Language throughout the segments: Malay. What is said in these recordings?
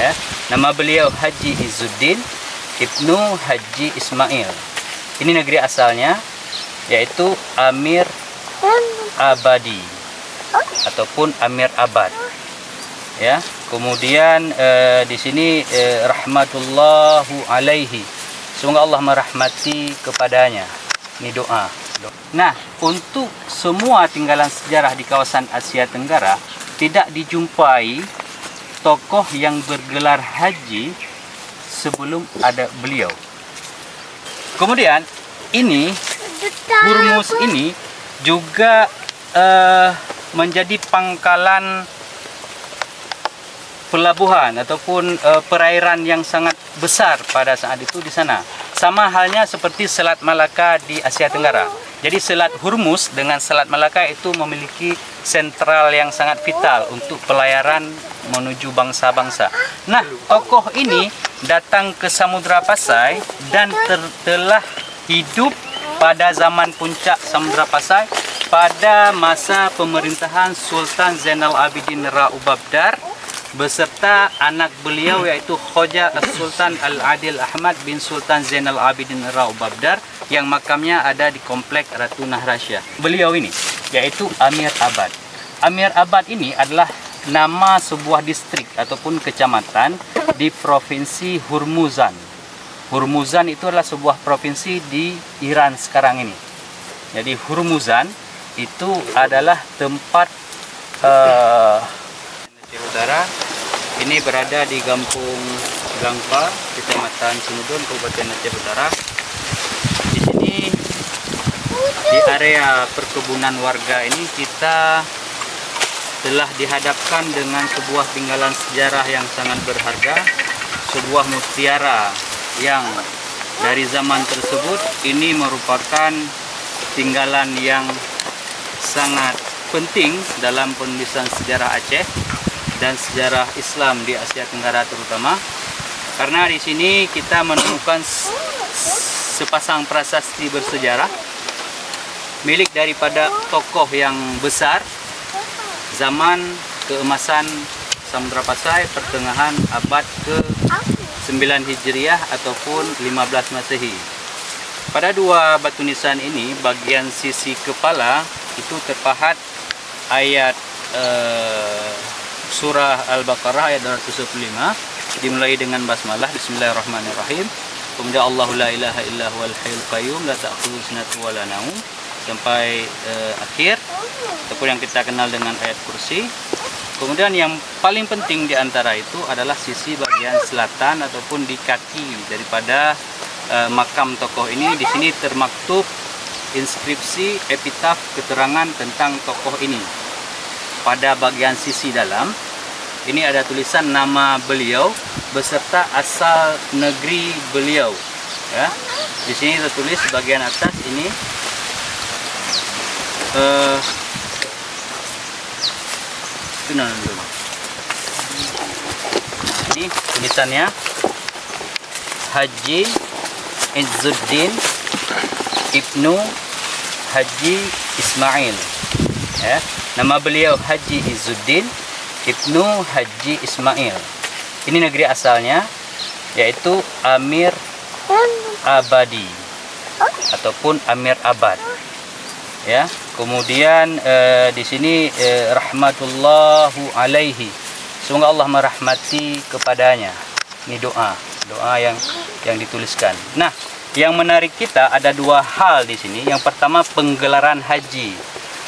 Ya, nama beliau Haji Izzuddin Ibnu Haji Ismail. Ini negeri asalnya, yaitu Amir Abadi ataupun Amir Abad. Ya, kemudian di sini rahmatullahu alaihi. Semoga Allah merahmati kepadanya. Ini doa. Nah, untuk semua tinggalan sejarah di kawasan Asia Tenggara tidak dijumpai tokoh yang bergelar haji sebelum ada beliau. Kemudian ini Hormuz ini juga menjadi pangkalan pelabuhan ataupun perairan yang sangat besar pada saat itu di sana. Sama halnya seperti Selat Malaka di Asia Tenggara. Jadi Selat Hormuz dengan Selat Malaka itu memiliki sentral yang sangat vital untuk pelayaran menuju bangsa-bangsa. Nah, tokoh ini datang ke Samudra Pasai dan telah hidup pada zaman puncak Samudra Pasai pada masa pemerintahan Sultan Zainal Abidin Ra'ubabdar beserta anak beliau yaitu Khoja Sultan Al-Adil Ahmad bin Sultan Zainal Abidin Ra'ubabdar yang makamnya ada di Komplek Ratu Nahrasya. Beliau ini yaitu Amir Abad. Amir Abad ini adalah nama sebuah distrik ataupun kecamatan di Provinsi Hormuzan. Hormuzan itu adalah sebuah provinsi di Iran sekarang ini. Jadi Hormuzan itu adalah tempat Aceh Utara. Ini berada di Kampung Gangpa, Kecamatan Sumudon, Kabupaten Aceh Utara. Di sini di area perkebunan warga ini kita telah dihadapkan dengan sebuah tinggalan sejarah yang sangat berharga, sebuah mutiara yang dari zaman tersebut ini merupakan tinggalan yang sangat penting dalam penulisan sejarah Aceh dan sejarah Islam di Asia Tenggara terutama, karena di sini kita menemukan sepasang prasasti bersejarah milik daripada tokoh yang besar zaman keemasan Samudra Pasai pertengahan abad ke-9 Hijriah ataupun 15 Masehi. Pada dua batu nisan ini, bagian sisi kepala itu terpahat ayat surah Al-Baqarah ayat 225 dimulai dengan basmalah Bismillahirrahmanirrahim. Kemudian Allahu la ilaha illa huwal hayyul qayyum la ta'khudhuhu sinatun wa la naum sampai akhir ataupun yang kita kenal dengan ayat kursi. Kemudian yang paling penting di antara itu adalah sisi bagian selatan ataupun di kaki daripada makam tokoh ini. Di sini termaktub inskripsi epitaf keterangan tentang tokoh ini. Pada bagian sisi dalam ini ada tulisan nama beliau beserta asal negeri beliau. Ya, di sini tertulis bagian atas ini ini tulisannya Haji Izzuddin Ibnu Haji Ismail. Ya, nama beliau Haji Izzuddin Ibnu Haji Ismail. Ini negeri asalnya yaitu Amir Abadi ataupun Amir Abad. Ya, kemudian di sini rahmatullahu alaihi. Semoga Allah merahmati kepadanya. Ini doa yang dituliskan. Nah, yang menarik kita ada dua hal di sini. Yang pertama, penggelaran haji.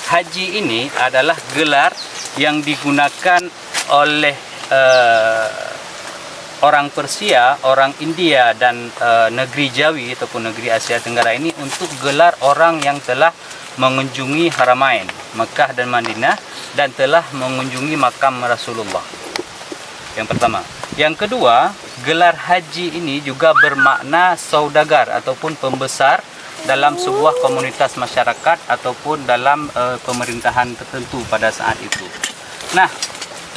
Haji ini adalah gelar yang digunakan oleh orang Persia, orang India dan negeri Jawi ataupun negeri Asia Tenggara ini untuk gelar orang yang telah mengunjungi Haramain, Mekah dan Madinah, dan telah mengunjungi makam Rasulullah. Yang pertama. Yang kedua, gelar haji ini juga bermakna saudagar ataupun pembesar dalam sebuah komunitas masyarakat ataupun dalam pemerintahan tertentu pada saat itu. Nah,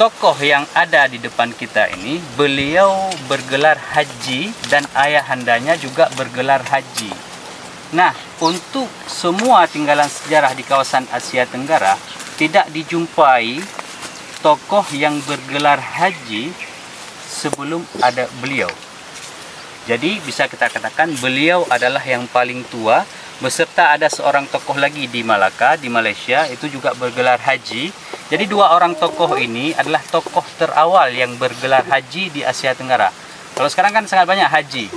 tokoh yang ada di depan kita ini, beliau bergelar haji dan ayahandanya juga bergelar haji. Nah, untuk semua tinggalan sejarah di kawasan Asia Tenggara tidak dijumpai tokoh yang bergelar haji sebelum ada beliau. Jadi bisa kita katakan beliau adalah yang paling tua, beserta ada seorang tokoh lagi di Malaka, di Malaysia, itu juga bergelar haji. Jadi dua orang tokoh ini adalah tokoh terawal yang bergelar haji di Asia Tenggara. Kalau sekarang kan sangat banyak haji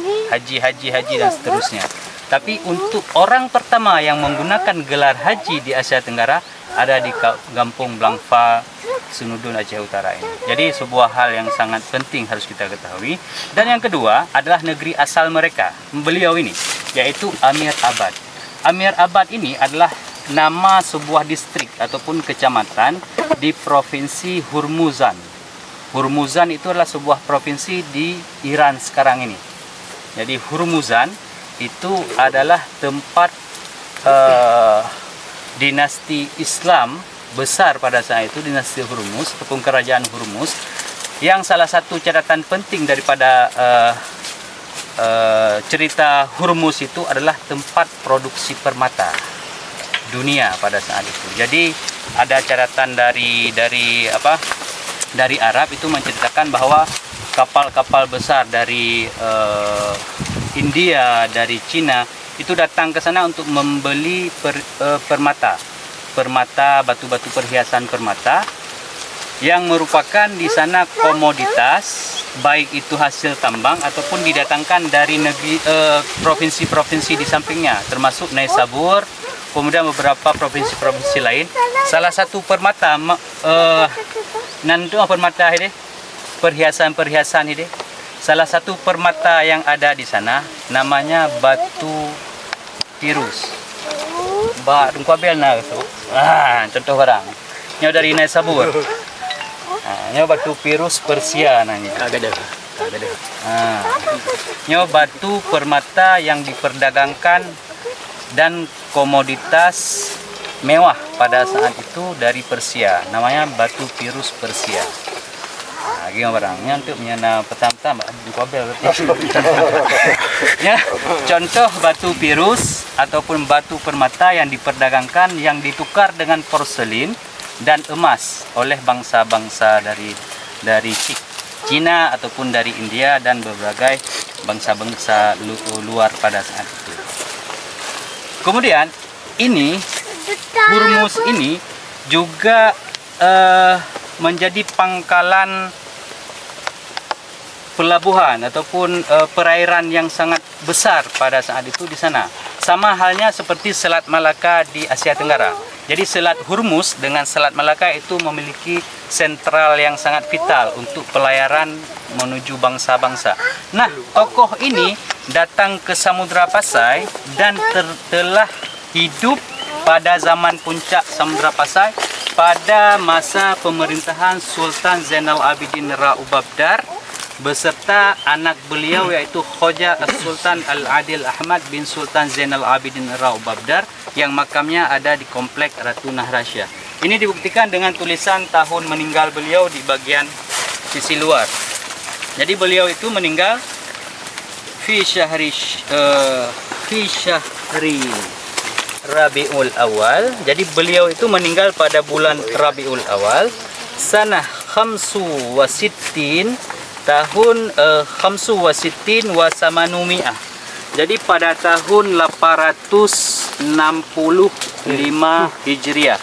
dan seterusnya. Tapi untuk orang pertama yang menggunakan gelar haji di Asia Tenggara ada di Kampung Blangfa, Senudun, Aceh Utara ini. Jadi sebuah hal yang sangat penting harus kita ketahui. Dan yang kedua adalah negeri asal mereka, beliau ini, yaitu Amir Abad. Amir Abad ini adalah nama sebuah distrik ataupun kecamatan di Provinsi Hormuzgan. Hormuzgan itu adalah sebuah provinsi di Iran sekarang ini. Jadi Hormuzgan itu adalah tempat dinasti Islam besar pada saat itu, dinasti Hormuz ataupun kerajaan Hormuz, yang salah satu catatan penting daripada cerita Hormuz itu adalah tempat produksi permata dunia pada saat itu. Jadi ada catatan dari Arab itu menceritakan bahwa kapal-kapal besar dari India, dari Cina itu datang ke sana untuk membeli permata, batu-batu perhiasan permata yang merupakan di sana komoditas, baik itu hasil tambang ataupun didatangkan dari negeri provinsi-provinsi di sampingnya, termasuk Naisabur, kemudian beberapa provinsi-provinsi lain. Salah satu permata permata ini, perhiasan ini, salah satu permata yang ada di sana namanya batu pirus. Contoh barang. Nyo dari Naisabur. Nyo batu pirus Persia nanya. Nyo batu permata yang diperdagangkan dan komoditas mewah pada saat itu dari Persia. Namanya batu pirus Persia. Gimana barangnya untuk menyana petam-petam ya, contoh batu pirus ataupun batu permata yang diperdagangkan yang ditukar dengan porselin dan emas oleh bangsa-bangsa dari Cina ataupun dari India dan berbagai bangsa-bangsa luar pada saat itu. Kemudian ini Hormuz ini juga menjadi pangkalan pelabuhan ataupun perairan yang sangat besar pada saat itu di sana. Sama halnya seperti Selat Malaka di Asia Tenggara. Jadi Selat Hormuz dengan Selat Malaka itu memiliki sentral yang sangat vital untuk pelayaran menuju bangsa-bangsa. Nah, tokoh ini datang ke Samudra Pasai dan telah hidup pada zaman puncak Samudra Pasai pada masa pemerintahan Sultan Zainal Abidin Ra'ubabdar beserta anak beliau yaitu Khoja Sultan Al-Adil Ahmad bin Sultan Zainal Abidin Ra'ubabdar yang makamnya ada di Komplek Ratu Nahrasya. Ini dibuktikan dengan tulisan tahun meninggal beliau di bagian sisi luar. Jadi beliau itu meninggal fi syahri Rabiul Awal. Jadi beliau itu meninggal pada bulan Rabiul Awal sanah khamsu wa sittin, tahun khamsu wa sittin wa samanumi'ah. Jadi pada tahun 865 Hijriah,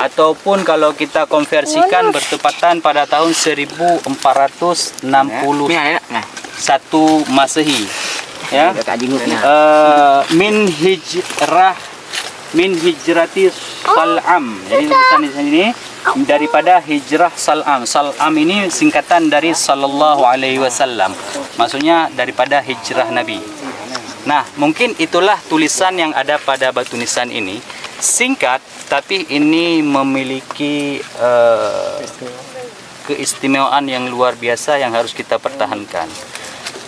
ataupun kalau kita konversikan bertepatan pada tahun 1461 Masehi. Ya. Min hijrati Sal'am. Jadi tulisan di sini daripada hijrah Sal'am. Sal'am ini singkatan dari sallallahu alaihi wasallam. Maksudnya daripada hijrah Nabi. Nah, mungkin itulah tulisan yang ada pada batu nisan ini. Singkat, tapi ini memiliki keistimewaan yang luar biasa yang harus kita pertahankan.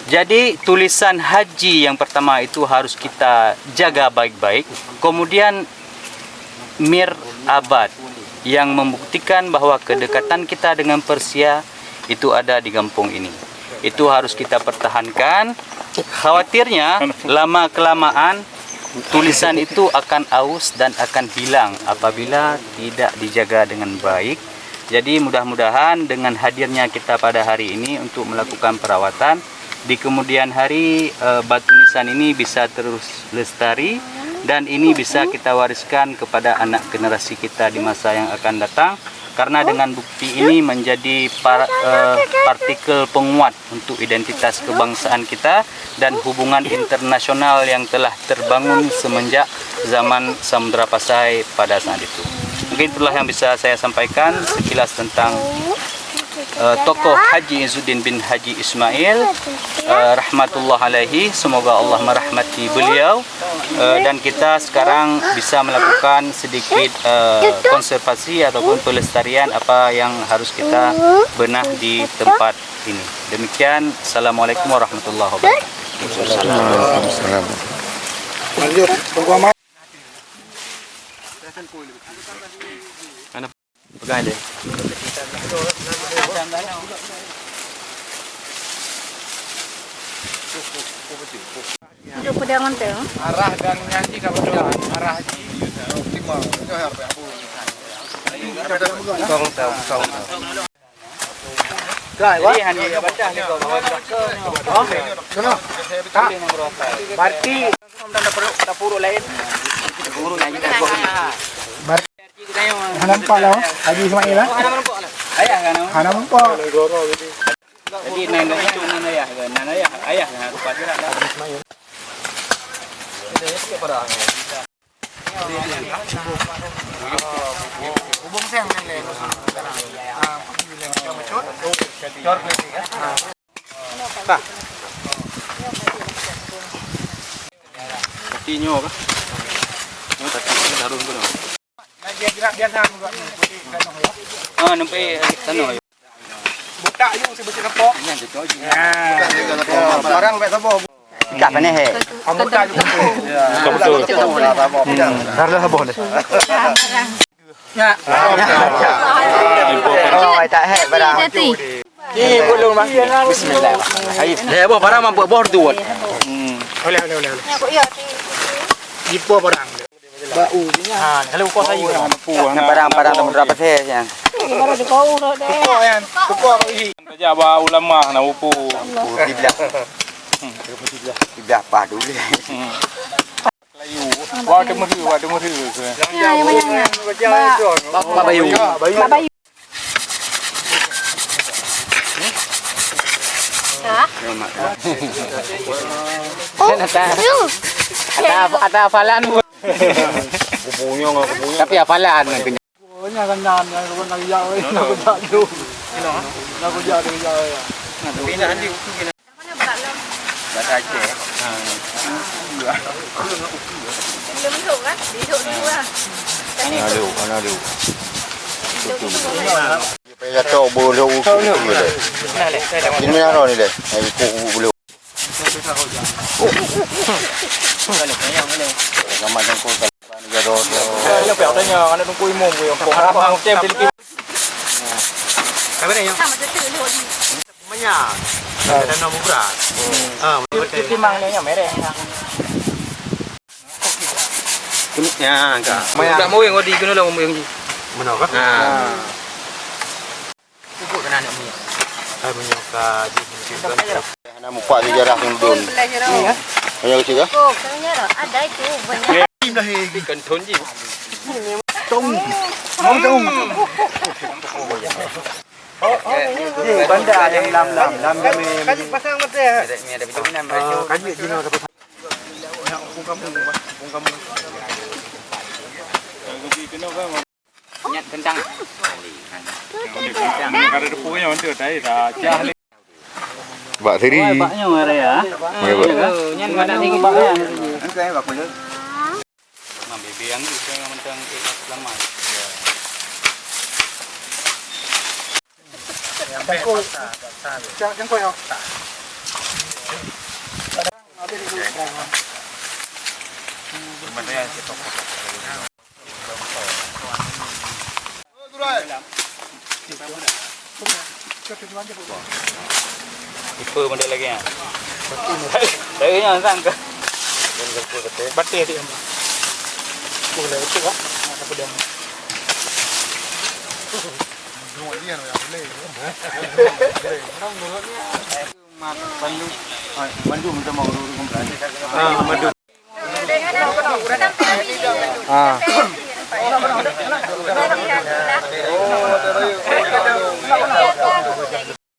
Jadi tulisan haji yang pertama itu harus kita jaga baik-baik. Kemudian Mir Abad yang membuktikan bahwa kedekatan kita dengan Persia itu ada di kampung ini. Itu harus kita pertahankan. Khawatirnya lama-kelamaan tulisan itu akan aus dan akan hilang apabila tidak dijaga dengan baik. Jadi mudah-mudahan dengan hadirnya kita pada hari ini untuk melakukan perawatan, di kemudian hari batu nisan ini bisa terus lestari dan ini bisa kita wariskan kepada anak generasi kita di masa yang akan datang. Karena dengan bukti ini menjadi partikel penguat untuk identitas kebangsaan kita dan hubungan internasional yang telah terbangun semenjak zaman Samudra Pasai pada saat itu. Mungkin itulah yang bisa saya sampaikan sekilas tentang tokoh Haji Izzuddin bin Haji Ismail rahmatullah alaihi. Semoga Allah merahmati beliau dan kita sekarang bisa melakukan sedikit konservasi ataupun pelestarian apa yang harus kita benah di tempat ini. Demikian, Assalamualaikum warahmatullahi wabarakatuh. Waalaikumsalam. Lanjut, tunggu amat. Mana pegang dia? Itu pedangan teh. Arah dan nyanyi ka pedang, arah haji. Lima, itu harus abu. Jadi hanya baca ni kau bawa Berarti dapur lain. Dapur nyanyi dapur. nampak lah Haji Ismail lah. Ayah kan? Hana nampak. Jadi neneknya itu ayah kan? Ayah kan? Aku pasti ada. Hubung seng ni le. Jor ni kan. Tak. Tinyo ka? Ano tadi darun ko no? Dia sama juga ni. Putih kanong ya. Ah, nampai tanong. Buka yung si besi kepok. Yan cocok. Barang bet sabo. Ikat mana he? Buka juga. Betul. Darlah sabo ni. Ya. Oh, tak he barang. Ni belum bang. Bismillahirrahmanirrahim. Dia buat barang mampu buat tu. Oleh. Ipo barang. Bau nya. Ha, kalau kau sayu kan. Barang-barang Samudra Pasai yang. Baru di kau dah deh. Kuko yan. Kuko kau isi. Kerja ba ulama na upo. Tidak padu ni. Layu. Wa de meri ke. Ya, yang banyak. Babayu. Babayu. Hah? Oh, Ada hafalan. Kubunya ngak kubunya. Tapi hafalan. Nya kan nan yang nak jauh nak jauh. Nak jauh ya. Pindah di gini. mana berat lo? Bahasa Aceh. Dia masuk kan? Duduk dulu lah. Mana ada. Ya tahu boleh ukur ni le. Ini mana ni le? Ai ku boleh. Nama dan kota ni jado. Yang pek tanya anak tunggu imam ku yang kok harap hang tem teliki. Apa ni? Banyak. Dan nombor berat. Timang ni yang merah. Ya, enggak. Tak mau yang odi kena lah mau yang ni. Mana ka? Cukup kena nak ni. Ai menyoka di sini. Hana muka sejarah Hindun. Belajar lo. Banyak kecil ke? Oh, katanya lo. Ada itu banyak. Ikan tonji. Banda yang lam kami. Kaji pasang mata. Ni ada bidang baju. Kaji dino dapat. Nyat kentang. Kada depu nya mantu dai dah jah le. Bak teri. Baknya ada ya. Nyat mana ni baknya. Okey, bak boleh. Mambe biang tu saya mentang ke selamat. Jangan kau ya. Tipe benda lagi ya. Saya yang sangka. Bate dia. Boleh itu ah. Ada pedang. Mandu minta mau dulu Mandu. Ada Ah.